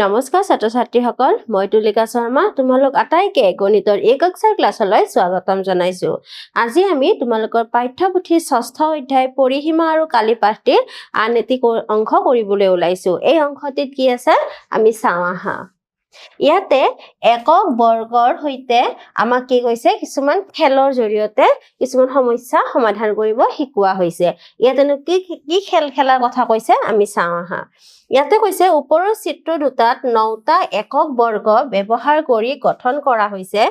নমস্কাৰ ছাত্ৰ ছাত্ৰীসকল, মই তুলিকা শৰ্মা তোমালোক আটাইকে গণিতৰ এই কক্ষাৰ ক্লাছলৈ স্বাগতম জনাইছো। আজি আমি তোমালোকৰ পাঠ্যপুথিৰ ৬ষ্ঠ অধ্যায় পৰিসীমা আৰু কালি পাঠটিৰ আন এটি অংশ কৰিবলৈ ওলাইছো। এই অংশটিত কি আছে আমি চাওঁ আহা। ইয়াতে একক বৰ্গৰ সৈতে আমাক কি কৈছে কিছুমান খেলৰ জৰিয়তে কিছুমান সমস্যা সমাধান কৰিব শিকোৱা হৈছে। ইয়াতেনো কি খেল খেলাৰ কথা কৈছে আমি চাওঁ আহা। ইয়াতে কৈছে ওপৰৰ চিত্ৰ দুটাত ৯টা একক বৰ্গ ব্যৱহাৰ কৰি গঠন কৰা হৈছে।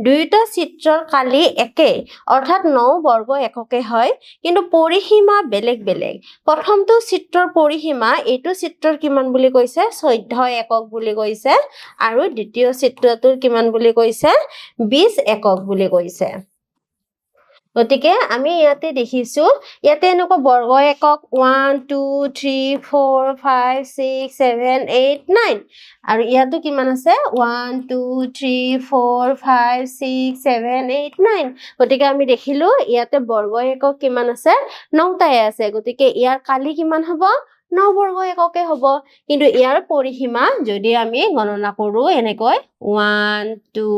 দুয়োটা চিত্ৰৰ কালি একে অৰ্থাৎ ৯ বৰ্গ এককে হয়, কিন্তু পৰিসীমা বেলেগ বেলেগ। প্ৰথমটো চিত্ৰৰ পৰিসীমা এইটো চিত্ৰৰ কিমান বুলি কৈছে ১৪ একক বুলি কৈছে, আৰু দ্বিতীয় চিত্ৰটোৰ কিমান বুলি কৈছে ২০ একক বুলি কৈছে। গতিকে আমি ইয়াতে দেখিছো ইয়াতে এনেকুৱা বৰ্গ একক 1 2 3 4 5 6 7 8 9 আৰু ইয়াতো কিমান আছে 1 2 3 4 5 6 7 8 9। গতিকে আমি দেখিলো ইয়াতে বৰ্গ একক কিমান আছে ৯টাই আছে। গতিকে ইয়াৰ কালি কিমান হ'ব ৯ বৰ্গ এককে হ'ব। কিন্তু ইয়াৰ পৰিসীমা যদি আমি গণনা কৰো এনেকৈ 1 2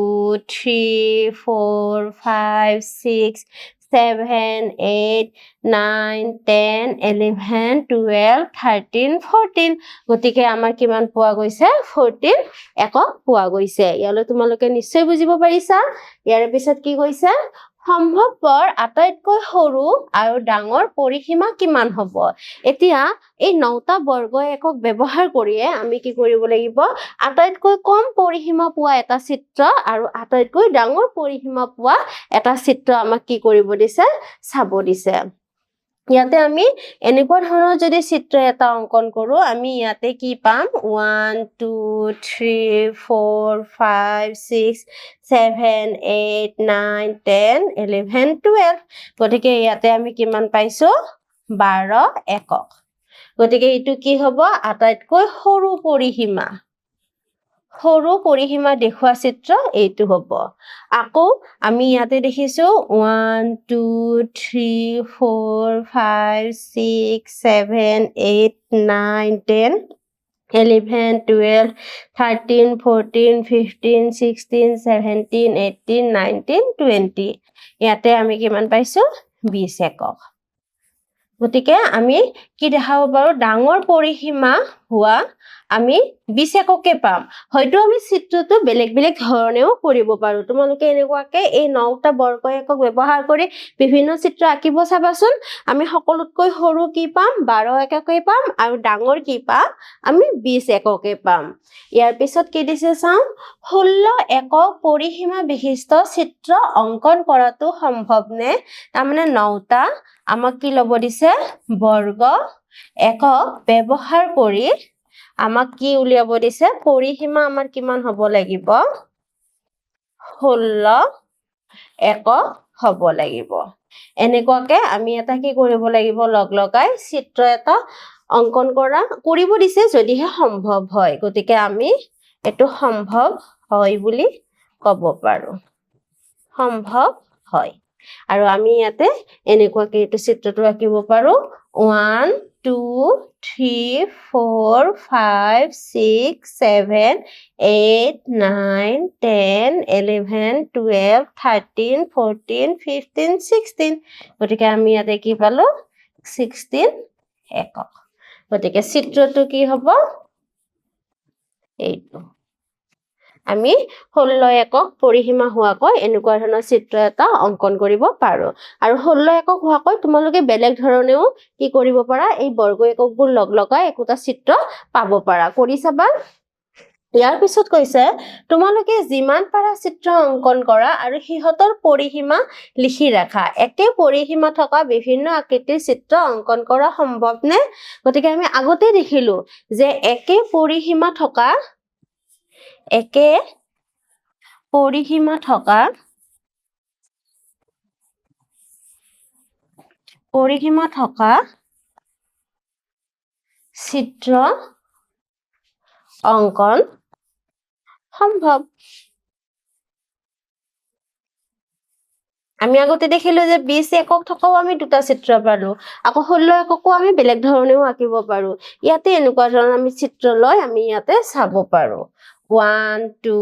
3 4 5 6 7 8 9 10 11 12 13 14। গতিকে আমাৰ কিমান পোৱা গৈছে 14 একক পোৱা গৈছে। ইয়ালৈ তোমালোকে নিশ্চয় বুজিব পাৰিছা। ইয়াৰ পিছত কি কৈছে সম্ভৱপৰ আটাইতকৈ সৰু আৰু ডাঙৰ পৰিসীমা কিমান হ'ব। এতিয়া এই ৯টা বৰ্গ একক ব্যৱহাৰ কৰিয়ে আমি কি কৰিব লাগিব আটাইতকৈ কম পৰিসীমা পোৱা এটা চিত্ৰ আৰু আটাইতকৈ ডাঙৰ পৰিসীমা পোৱা এটা চিত্ৰ আমাক কি কৰিব দিছে চাব দিছে। ইয়াতে আমি এনেকুৱা ধৰণৰ যদি চিত্ৰ এটা অংকন কৰো আমি ইয়াতে কি পাম 1 2 3 4 5 6 7 8 9 10 11 12। গতিকে ইয়াতে আমি কিমান পাইছো 12 একক। গতিকে এইটো কি হ'ব আটাইতকৈ সৰু পৰিসীমা। সৰু পৰিসীমা দেখুওৱা চিত্ৰ এইটো হ'ব। আকৌ আমি ইয়াতে দেখিছো 1 2 3 4 5 6 7 8 9 10 11 12 13 14 15 16 17 18 19 20। ইয়াতে আমি কিমান পাইছো 20 একক। গতিকে আমি কি দেখাব পাৰো ডাঙৰ পৰিসীমা হোৱা আমি 20 এককে পাম। হয়তো আমি চিত্ৰটো বেলেগ বেলেগ ধৰণেও কৰিব পাৰো। তোমালোকে এনেকুৱাকে এই ৯টা বৰ্গ একক ব্যৱহাৰ কৰি বিভিন্ন চিত্ৰ আঁকিব চাবাচোন। আমি সকলোতকৈ সৰু কি পাম 12 এককে পাম আৰু ডাঙৰ কি পাম আমি 20 এককে পাম। ইয়াৰ পিছত কি দিছে চাওঁ 16 একক পৰিসীমা বিশিষ্ট চিত্ৰ অংকন কৰাটো সম্ভৱনে। তাৰমানে ৯টা আমাক কি ল'ব দিছে বৰ্গ একক ব্যৱহাৰ কৰি আমাক কি উলিয়াব দিছে পৰিসীমা আমাৰ কিমান হ'ব লাগিব 16 একক হ'ব লাগিব। এনেকুৱাকে আমি এটা কি কৰিব লাগিব লগ লগাই চিত্ৰ এটা অংকন কৰিব দিছে যদিহে সম্ভৱ হয়। গতিকে আমি এইটো সম্ভৱ হয় বুলি ক'ব পাৰো। সম্ভৱ হয়। আৰু আমি ইয়াতে এনেকুৱাকে এইটো চিত্ৰটো আঁকিব পাৰো 1 2 3 4 5 6 7 8 9 10 11 12 13 14 15 16। গতিকে আমি ইয়াতে কি পালো 16 একক। গতিকে চিত্ৰটো কি হ'ব এইটো। আমি 16 একক পৰিসীমা হোৱাকৈ এনেকুৱা ধৰণৰ চিত্ৰ এটা অংকন কৰিব পাৰো। আৰু 16 একক হোৱাকৈ তোমালোকে বেলেগ ধৰণেও কি কৰিব পাৰা এই বৰ্গ এককবোৰ লগ লগাই একোটা চিত্ৰ পাব পাৰা। কৰি চাবা। ইয়াৰ পিছত কৈছে তোমালোকে যিমান পাৰা চিত্ৰ অংকন কৰা আৰু সিহঁতৰ পৰিসীমা লিখি ৰাখা। একে পৰিসীমা থকা বিভিন্ন আকৃতিৰ চিত্ৰ অংকন কৰা সম্ভৱনে। গতিকে আমি আগতে দেখিলো যে একে পৰিসীমা থকা চিত্ৰ অংকন সম্ভৱ। আমি আগতে দেখিলো যে 20 একক থকাও আমি দুটা চিত্ৰ পালো আকৌ 16 এককো আমি বেলেগ ধৰণেও আঁকিব পাৰো ইয়াতে এনেকুৱা ধৰণৰ আমি চিত্ৰ লৈ আমি ইয়াতে চাব পাৰো 1 2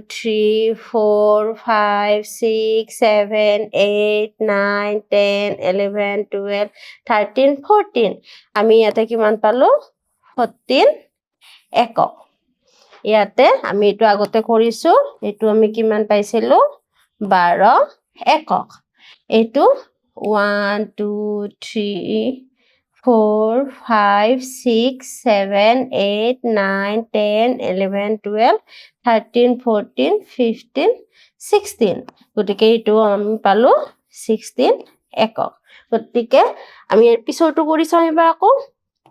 3 4 5 6 7 8 9 10 11 12 13 14 আমি ইয়াতে কিমান পালো 14 একক ইয়াতে আমি এটো আগতে কৰিছো এটো আমি কিমান পাইছিলো 12 একক এটো 1 2 3 4 5 6 7 8 9 10 11 12 13 14 15 16 গতিকে এটো আমি পালো 16 একক গতিকে আমি এর পিছৰটো কৰি চাম এবাৰ আকৌ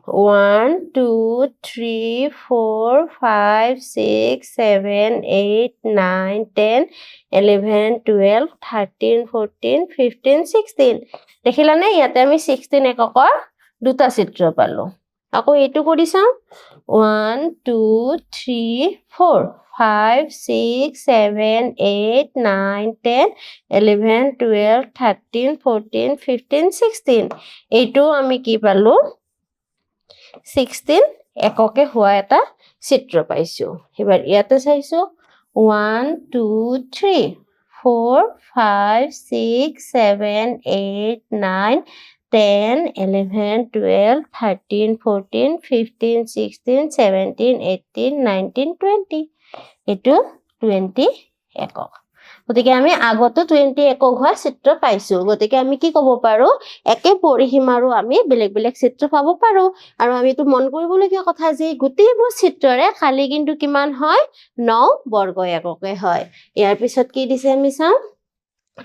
1 2 3 4 5 6 7 8 9 10 11 12 13 14 15 16 দেখিলানে ইয়াতে আমি 16 এককৰ দুটা চিত্ৰ পালো আকৌ এটো কৰি চাম 1 2 3 4 5 6 7 8 9 10 11 12 13 14 15 16 এইটো আমি কি পালো 16 এককে হোৱা এটা চিত্ৰ পাইছো এবাৰ ইয়াতে চাইছো 1 2 3 4 5 6 7 8 9 10 11 12 13 14 15 16 17 18 19 20 এটো 20 একক গতিকে আমি আগতো 20 একক হোৱা চিত্ৰ পাইছো গতিকে আমি কি ক'ব পাৰো একে পৰিসীমাৰো আমি বেলেগ বেলেগ চিত্ৰ পাব পাৰো আৰু আমি তো মন কৰিবলগীয়া কথা যে গোটেইবোৰ চিত্ৰৰে খালি কিন্তু কিমান হয় 9 বৰ্গ এককে হয় ইয়াৰ পিছত কি দিছে আমি চাম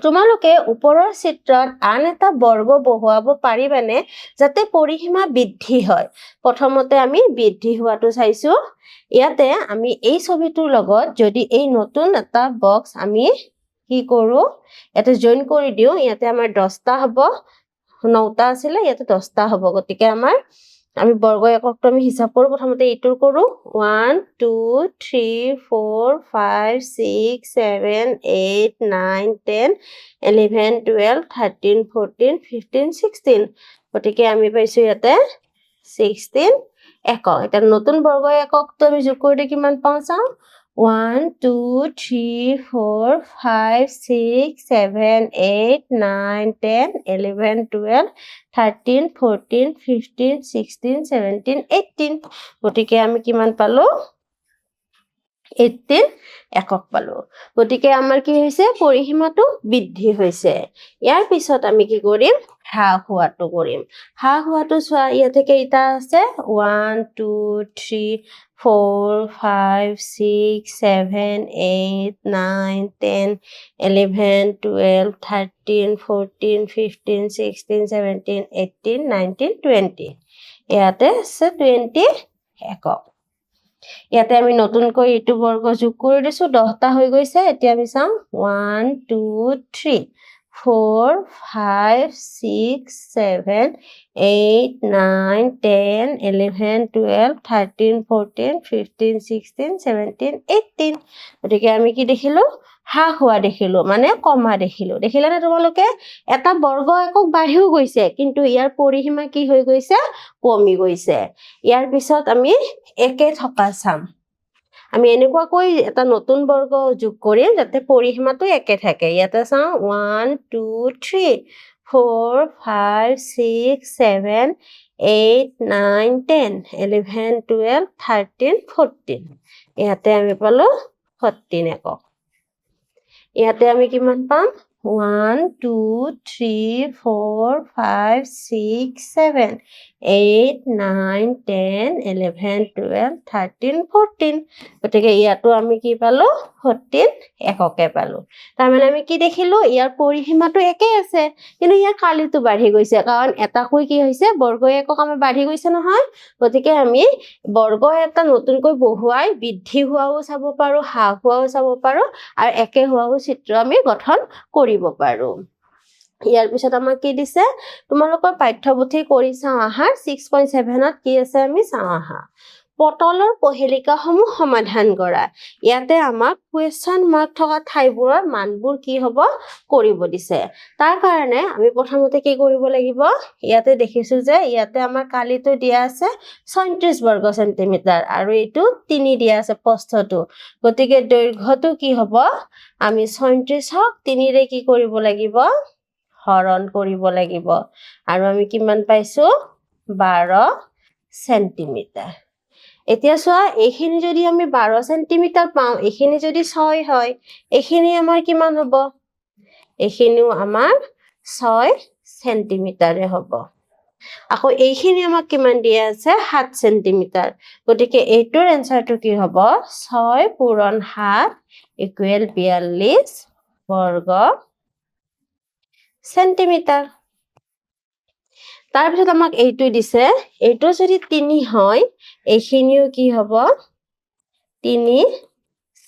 তোমালোকে ওপৰৰ চিত্ৰত আন এটা বৰ্গ বহুৱাব পাৰিবানে যাতে পৰিসীমা বৃদ্ধি হয় প্ৰথমতে আমি বৃদ্ধি হোৱাটো চাইছো ইয়াতে আমি এই ছবিটোৰ লগত যদি এই নতুন এটা বক্স আমি কি কৰো এটা জয়েন কৰি দিও ইয়াতে আমাৰ 10টা হ'ব 9টা আছিল ইয়াতে 10টা হ'ব গতিকে আমাৰ আমি বৰ্গ এককটো আমি হিসাব কৰো প্ৰথমতে এইটোৰ কৰো 1 2 3 4 5 6 7 8 9 10 11 12 13 14 15 16 গতিকে আমি পাইছো ইয়াতে 16 একক এটা নতুন বৰ্গ এককটো আমি যোগ কৰি কিমান পাওঁ চাওঁ 1 2 3 4 5 6 7 8 9 10 11 12 13 14 15 16 17 18 গতিকে আমি কিমান পালো 18 একক পালো গতিকে আমাৰ কি হৈছে পৰিসীমাটো বৃদ্ধি হৈছে ইয়াৰ পিছত আমি কি কৰিম হ্ৰাস হোৱাটো কৰিম হ্ৰাস হোৱাটো চোৱা ইয়াতে কেইটা আছে 1 2 3 4 5 6 7 8 9 10 11 12 13 14 15 16 17 18 19 20 ইয়াতে আছে 20 একক ইয়াতে আমি নতুনকৈ এইটো বৰ্গ যোগ কৰি দিছো 10টা হৈ গৈছে এতিয়া আমি চাম 1 2 3 4 5 6 7 8 9 10 11 12 13 14 15 16 17 18 গতিকে আমি কি দেখিলো হ্ৰাস হোৱা দেখিলো মানে কমা দেখিলো দেখিলানে তোমালোকে এটা বৰ্গ একক বাঢ়িও গৈছে কিন্তু ইয়াৰ পৰিসীমা কি হৈ গৈছে কমি গৈছে ইয়াৰ পিছত আমি একে থকা চাম আমি এনেকুৱাকৈ এটা নতুন বৰ্গ যোগ কৰিম যাতে পৰিসীমাটো একে থাকে ইয়াতে চাওঁ 1 2 3 4 5 6 7 8 9 10 11 12 13 14 ইয়াতে আমি পালো 14 একক ইয়াতে আমি কিমান পাম 1 2 3 4 5 6 7 8 9 10 11 12 13 14 গতিকে ইয়াতো আমি কি পালো 14 এককে পালো তাৰমানে আমি কি দেখিলো ইয়াৰ পৰিসীমাটো একে আছে কিন্তু ইয়াৰ কালিটো বাঢ়ি গৈছে কাৰণ এটাকৈ কি হৈছে বৰ্গ একক আমাৰ বাঢ়ি গৈছে নহয় গতিকে আমি বৰ্গ এটা নতুনকৈ বহুৱাই বৃদ্ধি হোৱাও চাব পাৰো হ্ৰাস হোৱাও চাব পাৰো আৰু একে হোৱাও চিত্ৰ আমি গঠন কৰিব পাৰো ইয়াৰ পিছত আমাক কি দিছে তোমালোকৰ পাঠ্যপুথি কৰি চাওঁ আহা 6.7 ত কি আছে আমি চাওঁ আহা পটলৰ পহেলিকাসমূহ সমাধান কৰা। ইয়াতে আমাক কুৱেশ্যন মাৰ্ক থকা ঠাইবোৰৰ মানবোৰ কি হ'ব কৰিব দিছে। তাৰ কাৰণে আমি প্ৰথমতে কি কৰিব লাগিব, ইয়াতে দেখিছোঁ যে ইয়াতে আমাৰ কালিটো দিয়া আছে ৩৬ বৰ্গ চেণ্টিমিটাৰ আৰু এইটো ৩ দিয়া আছে প্ৰস্থটো। গতিকে দৈৰ্ঘ্যটো কি হ'ব, আমি ৩৬ক ৩ৰে কি কৰিব লাগিব, হৰণ কৰিব লাগিব। আৰু আমি কিমান পাইছোঁ, 12 চেণ্টিমিটাৰ। এতিয়া চোৱা, এইখিনি যদি আমি 12 চেণ্টিমিটাৰ পাওঁ, এইখিনি যদি 6 হয়, এইখিনি আমাৰ কিমান হ'ব, এইখিনিও আমাৰ 6 চেণ্টিমিটাৰে হ'ব। আকৌ এইখিনি আমাক কিমান দিয়া আছে, 7 চেণ্টিমিটাৰ। গতিকে এইটোৰ এনচাৰটো কি হ'ব, 6 পূৰণ 7 ইকুৱেল 42 বৰ্গ চেণ্টিমিটাৰ। তাৰপিছত আমাক এইটো দিছে, এইটো যদি 3 হয়, এইখিনিও কি হ'ব, 3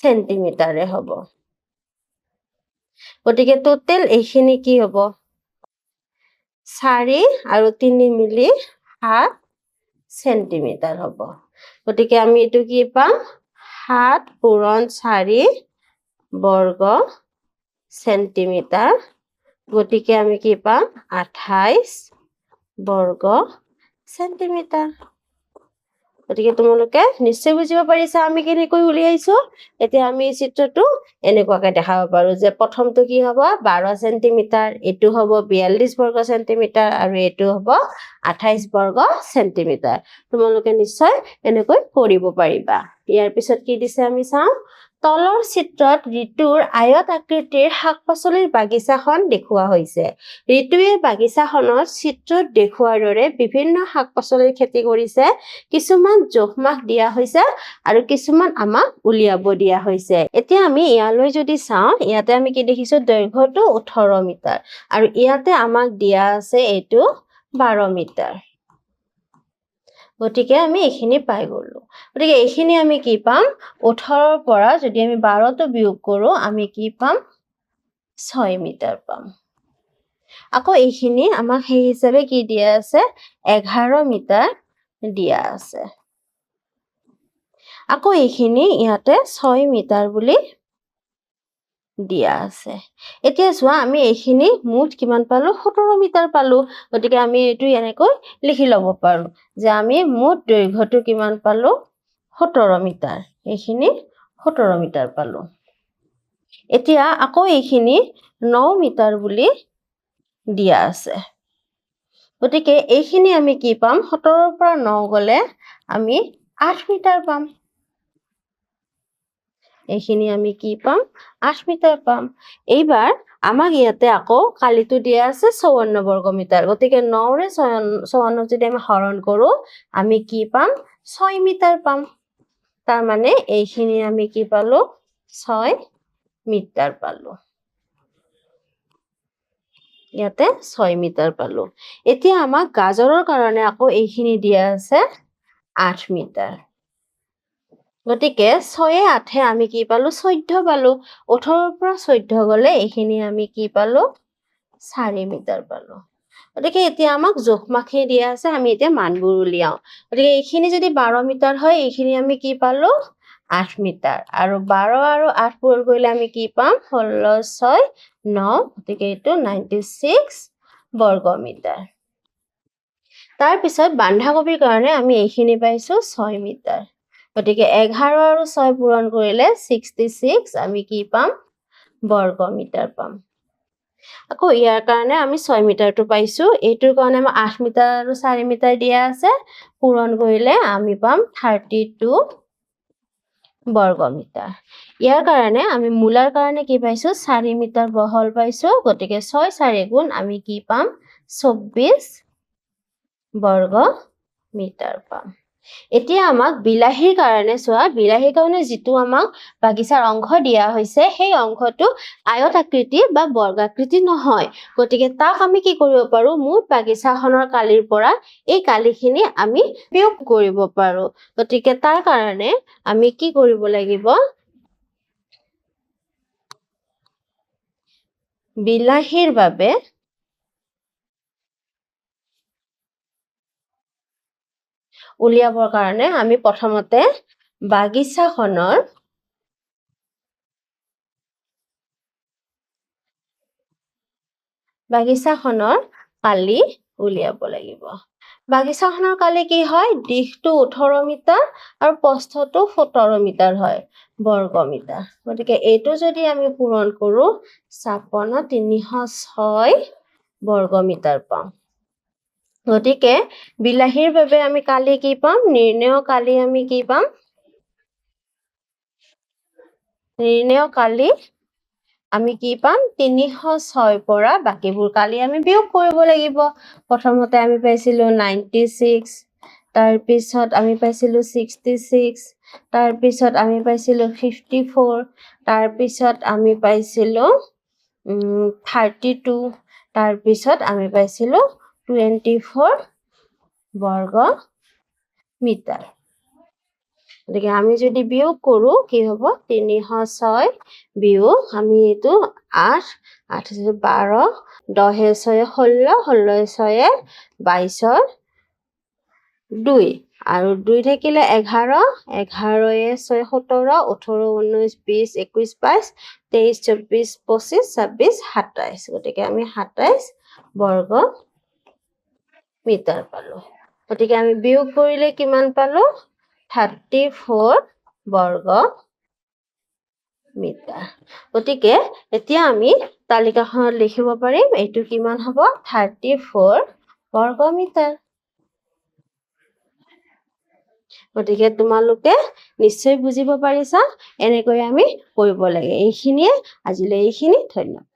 চেণ্টিমিটাৰে হ'ব। গতিকে টোটেল এইখিনি কি হ'ব, 4 আৰু 3 মিলি 7 চেণ্টিমিটাৰ হ'ব। গতিকে আমি এইটো কি পাম, 7 পূৰণ 4 বৰ্গ চেণ্টিমিটাৰ। গতিকে আমি কি পাম, 28 বৰ্গ চেণ্টিমিটাৰ। গতিকে তোমালোকে নিশ্চয় বুজিব পাৰিছা আমি কেনেকৈ উলিয়াইছোঁ। এতিয়া আমি এই চিত্ৰটো এনেকুৱাকৈ দেখাব পাৰোঁ যে প্ৰথমটো কি হ'ব, 12 চেণ্টিমিটাৰ, এইটো হ'ব 42 বৰ্গ চেণ্টিমিটাৰ আৰু এইটো হ'ব 28 বৰ্গ চেণ্টিমিটাৰ। তোমালোকে নিশ্চয় এনেকৈ কৰিব পাৰিবা। ইয়াৰ পিছত কি দিছে আমি চাওঁ। তলৰ চিত্ৰত ঋতুৰ আয়ত আকৃতিৰ শাক পাচলিৰ বাগিচাখন দেখুওৱা হৈছে। ঋতুৱে বাগিচাখনত চিত্ৰত দেখুওৱাৰ দৰে বিভিন্ন শাক পাচলিৰ খেতি কৰিছে। কিছুমান জোখমাখ দিয়া হৈছে আৰু কিছুমান আমাক উলিয়াব দিয়া হৈছে। এতিয়া আমি ইয়ালৈ যদি চাওঁ, ইয়াতে আমি কি দেখিছোঁ, দৈৰ্ঘ্যটো 18 মিটাৰ আৰু ইয়াতে আমাক দিয়া আছে এইটো 12 মিটাৰ। গতিকে আমি এইখিনি পাই গ'লো। গতিকে এইখিনি আমি কি পাম, 18ৰ পৰা যদি আমি 12টো বিয়োগ কৰোঁ, আমি কি পাম, 6 মিটাৰ পাম। আকৌ এইখিনি আমাক সেই হিচাপে কি দিয়া আছে, 11 মিটাৰ দিয়া আছে। আকৌ এইখিনি ইয়াতে 6 মিটাৰ বুলি দিয়া আছে। এতিয়া চোৱা, আমি এইখিনি মুঠ কিমান পালোঁ, 17 মিটাৰ পালোঁ। গতিকে আমি এইটো এনেকৈ লিখি ল'ব পাৰোঁ যে আমি মুঠ দৈৰ্ঘ্যটো কিমান পালোঁ, 17 মিটাৰ। এইখিনি 17 মিটাৰ পালোঁ। এতিয়া আকৌ এইখিনি 9 মিটাৰ বুলি দিয়া আছে। গতিকে এইখিনি আমি কি পাম, 17ৰ পৰা 9 গ'লে আমি 8 মিটাৰ পাম। এইখিনি আমি কি পাম, 8 মিটাৰ পাম। এইবাৰ আমাক ইয়াতে আকৌ কালিটো দিয়া আছে 54 বৰ্গ মিটাৰ। গতিকে 9ৰে 54 যদি আমি হৰণ কৰোঁ, আমি কি পাম, 6 মিটাৰ পাম। তাৰ মানে এইখিনি আমি কি পালোঁ, 6 মিটাৰ পালোঁ। ইয়াতে 6 মিটাৰ পালোঁ। এতিয়া আমাক গাজৰৰ কাৰণে আকৌ এইখিনি দিয়া আছে 8 মিটাৰ। গতিকে 6 8 আমি কি পালোঁ, 14 পালোঁ। 18ৰ পৰা 14 গ'লে এইখিনি আমি কি পালোঁ, 4 মিটাৰ পালোঁ। গতিকে এতিয়া আমাক জোখমাখখিনি দিয়া আছে, আমি এতিয়া মানবোৰ উলিয়াওঁ। গতিকে এইখিনি যদি 12 মিটাৰ হয়, এইখিনি আমি কি পালোঁ, 8 মিটাৰ। আৰু 12 আৰু 8 পূৰণ কৰিলে আমি কি পাম, 16 6 9। গতিকে এইটো 96 বৰ্গ মিটাৰ। তাৰপিছত বন্ধাকবিৰ কাৰণে আমি এইখিনি পাইছোঁ 6 মিটাৰ। গতিকে 11 আৰু 6 পূৰণ কৰিলে 66 আমি কি পাম, বৰ্গ মিটাৰ পাম। আকৌ ইয়াৰ কাৰণে আমি 6 মিটাৰটো পাইছোঁ। এইটোৰ কাৰণে আমাৰ 8 মিটাৰ আৰু 4 মিটাৰ দিয়া আছে। পূৰণ কৰিলে আমি পাম 32 বৰ্গ মিটাৰ। ইয়াৰ কাৰণে আমি মূলাৰ কাৰণে কি পাইছোঁ, 4 মিটাৰ বহল পাইছোঁ। গতিকে 6 4 গুণ আমি কি পাম, 24 বৰ্গ মিটাৰ পাম। এতিয়া আমাক বিলাহীৰ কাৰণে চোৱা, বিলাহীৰ কাৰণে যিটো আমাক বাগিচাৰ অংশ দিয়া হৈছে, সেই অংশটো আয়ত আকৃতি বা বৰ্গাকৃতি নহয়। গতিকে তাক আমি কি কৰিব পাৰোঁ, মুঠ বাগিচাখনৰ কালিৰ পৰা এই কালিখিনি আমি বিয়োগ কৰিব পাৰোঁ। গতিকে তাৰ কাৰণে আমি কি কৰিব লাগিব, বিলাহীৰ বাবে উলিয়াবৰ কাৰণে আমি প্ৰথমতে বাগিচাখনৰ কালি উলিয়াব লাগিব বাগিচাখনৰ কালি কি হয় দীঘটো 18 মিটাৰ আৰু প্ৰস্থটো 17 মিটাৰ হয় বৰ্গ মিটাৰ গতিকে এইটো যদি আমি পূৰণ কৰো 56306 বৰ্গ মিটাৰ পাম গতিকে বিলাহীৰ বাবে আমি কালি কি পাম নিৰ্ণয় কালি আমি কি পাম নিৰ্ণয় কালি আমি কি পাম 306 পৰা বাকিবোৰ কালি আমি বিয়োগ কৰিব লাগিব প্ৰথমতে আমি পাইছিলো 96 তাৰ পিছত আমি পাইছিলো 66 তাৰ পিছত আমি পাইছিলো 54 তাৰ পিছত আমি পাইছিলো 32 তাৰ পিছত আমি পাইছিলো 24 বৰ্গ মিটাৰ গতিকে আমি যদি বিয়োগ কৰো কি হ'ব 306 বিয়োগ আমি এইটো 8 8 12 10 6 16 16 6 22 2 আৰু 2 থাকিলে 11 11 6 17 18 19 20 21 22 23 24 25 26 27 গতিকে আমি 27 বৰ্গ মিটাৰ পালো গতিকে আমি বিয়োগ কৰিলে কিমান পালো 34 বৰ্গ মিটাৰ গতিকে এতিয়া আমি তালিকাখনত লিখিব পাৰিম এইটো কিমান হ'ব 34 বৰ্গ মিটাৰ গতিকে তোমালোকে নিশ্চয় বুজিব পাৰিছা এনেকৈ আমি কৰিব লাগে এইখিনিয়ে আজিলৈ এইখিনি ধন্যবাদ